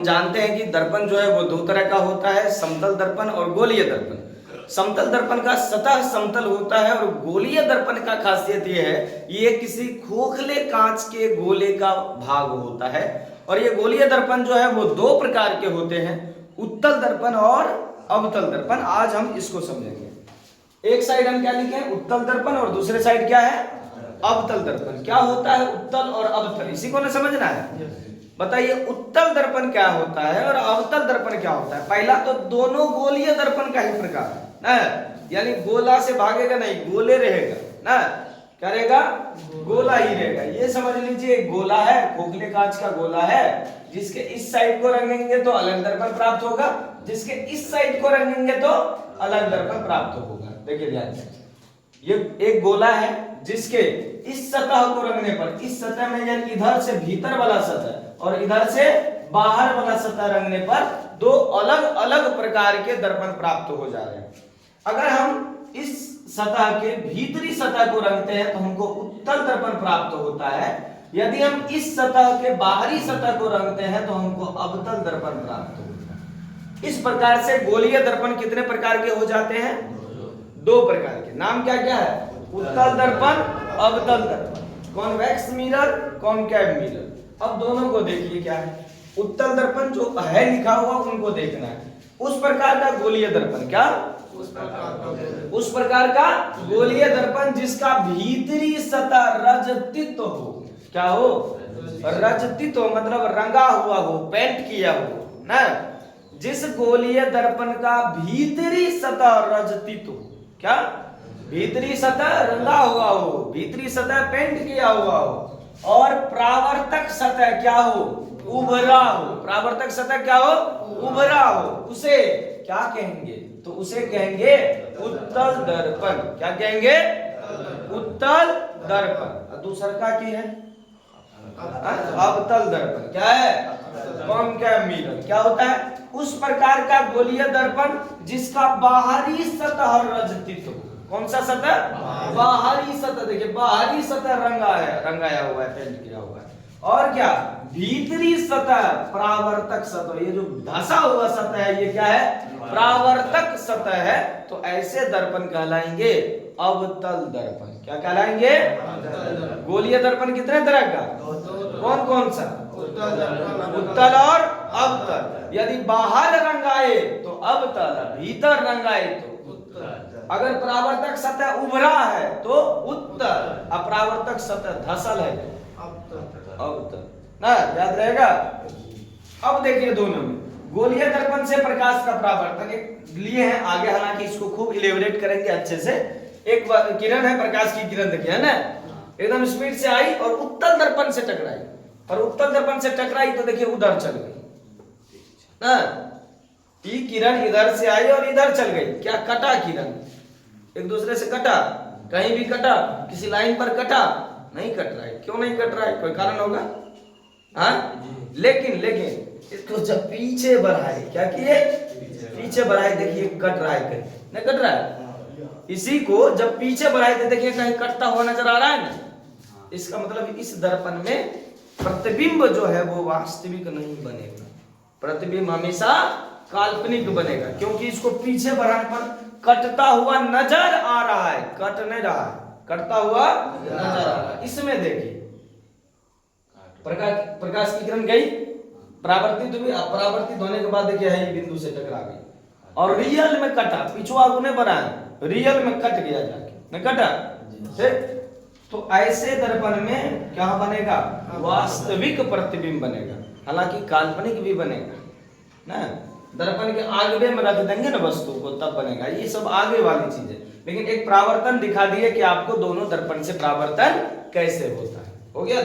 जानते हैं कि दर्पण जो है वो दो तरह का होता है, समतल दर्पण और गोलीय दर्पण। समतल दर्पण का सतह समतल होता है और गोलीय दर्पण का खासियत ये है, ये किसी खोखले कांच के गोले का भाग होता है। और ये गोलीय दर्पण जो है वो दो प्रकार के होते हैं, उत्तल दर्पण और अवतल दर्पण। आज हम इसको समझेंगे। एक साइड हम क्या लिखे, उत्तल दर्पण, और दूसरे साइड क्या है, अवतल दर्पण। क्या होता है उत्तल और अवतल, इसी को ना समझना है। बताइए उत्तल दर्पण क्या होता है और अवतल दर्पण क्या होता है। पहला तो दोनों गोलीय दर्पण का ही प्रकार है ना, यानी गोला से भागेगा नहीं, गोले रहेगा ना, क्या रहेगा, गोला ही रहेगा। ये समझ लीजिए एक गोला है, खोखले कांच का गोला है, जिसके इस साइड को रंगेंगे तो अलग दर्पण प्राप्त होगा, जिसके इस साइड को रंगेंगे तो अलग दर्पण प्राप्त होगा। देखिए ध्यान से, ये एक गोला है जिसके इस सतह को रंगने पर, इस सतह में यानी इधर से भीतर वाला सतह और इधर से बाहर वाला सतह रंगने पर दो अलग अलग प्रकार के दर्पण प्राप्त हो जा रहे हैं। अगर हम इस सतह के भीतरी सतह को रंगते हैं तो हमको उत्तल दर्पण प्राप्त होता है। यदि हम इस सतह के बाहरी सतह को रंगते हैं तो हमको अवतल दर्पण प्राप्त होता है। इस प्रकार से गोलीय दर्पण कितने प्रकार के हो जाते हैं, दो प्रकार के। नाम क्या क्या है, उत्तल दर्पण, अवतल दर्पण, कॉन्वेक्स मिरर, कॉनकेव मिरर। अब दोनों को देखिए क्या है, उत्तल दर्पण जो है लिखा हुआ उनको देखना है। उस प्रकार का गोलीय दर्पण, क्या उस प्रकार का गोलीय दर्पण जिसका भीतरी सतह रजतित हो, क्या हो, रजतित हो मतलब रंगा हुआ हो, पेंट किया हो ना। जिस गोलीय दर्पण का भीतरी सतह रजतित हो, क्या भीतरी सतह रंगा हुआ हो, भीतरी सतह पेंट किया हुआ हो, और प्रावर्तक सतह क्या हो, उभरा हो। प्रावर्तक सतह क्या हो, उभरा हो, उसे क्या कहेंगे, तो उसे कहेंगे उत्तल दर्पण। क्या कहेंगे, उत्तल दर्पण। दूसरा का की है अवतल दर्पण, क्या है, कॉनकेव मिरर। क्या होता है, उस प्रकार का गोलीय दर्पण जिसका बाहरी सतह रजतित हो। कौन सा सतह, बाहरी सतह। देखिए बाहरी सतह रंगाया हुआ है, पेंट किया हुआ है, और क्या भीतरी सतह प्रावर्तक सतह। ये जो धसा हुआ सतह है ये क्या है, प्रावर्तक सतह है। तो ऐसे दर्पण कहलाएंगे अवतल दर्पण। क्या कहलाएंगे, गोलीय दर्पण कितने तरह का, कौन कौन सा, उत्तल और अवतल। यदि बाहर रंगाए तो अवतल, भीतर रंगाए तो उत्तल। अगर प्रावर्तक सतह उभरा है तो उत्तल, अप्रावर्तक सतह धसल है तो अवतल ना, याद रहेगा। अब देखिए दोनों में गोलीय दर्पण से प्रकाश का परावर्तन एक लिए हैं आगे, हालांकि इसको खूब इलेबोरेट करेंगे अच्छे से। एक किरण है, प्रकाश की किरण देखिए है ना, एकदम स्पीड से आई और उत्तल दर्पण से टकराई, और उत्तल दर्पण से टकराई तो देखिए उधर चल गई ना। ये किरण इधर से आई और इधर चल गई, क्या कटा किरण, एक दूसरे से कटा, कहीं भी कटा, किसी लाइन पर कटा, नहीं कट रहा है। क्यों नहीं कट रहा है, कोई कारण होगा, हाँ। लेकिन इसको जब पीछे बढ़ाए, क्या किए, पीछे बढ़ाए, देखिए कट रहा है, कहीं नहीं कट रहा है। इसी को जब पीछे बढ़ाए तो देखिए कहीं कटता हुआ नजर आ रहा है ना। इसका मतलब इस दर्पण में प्रतिबिंब जो है वो वास्तविक नहीं बनेगा, प्रतिबिंब हमेशा काल्पनिक बनेगा, क्योंकि इसको पीछे बढ़ाने पर कटता हुआ नजर आ रहा है, कट नहीं रहा है, कटता हुआ नजर आ रहा है। इसमें देखिए प्रकाश की किरण गई, परावर्तित हुई, अपरावर्तित होने के बाद देखिए है बिंदु से टकरा गई, और रियल में कटा, पिछुआ गुने बना है, रियल में कट गया जाके, नहीं कटा, ठीक। तो ऐसे दर्पण में क्या बनेगा, वास्तविक प्रतिबिंब बनेगा, हालांकि काल्पनिक भी बनेगा ना। दर्पण के आगे में रख देंगे ना वस्तु को तब बनेगा, ये सब आगे वाली चीज है। लेकिन एक परावर्तन दिखा दिए कि आपको दोनों दर्पण से परावर्तन कैसे होता है। हो गया।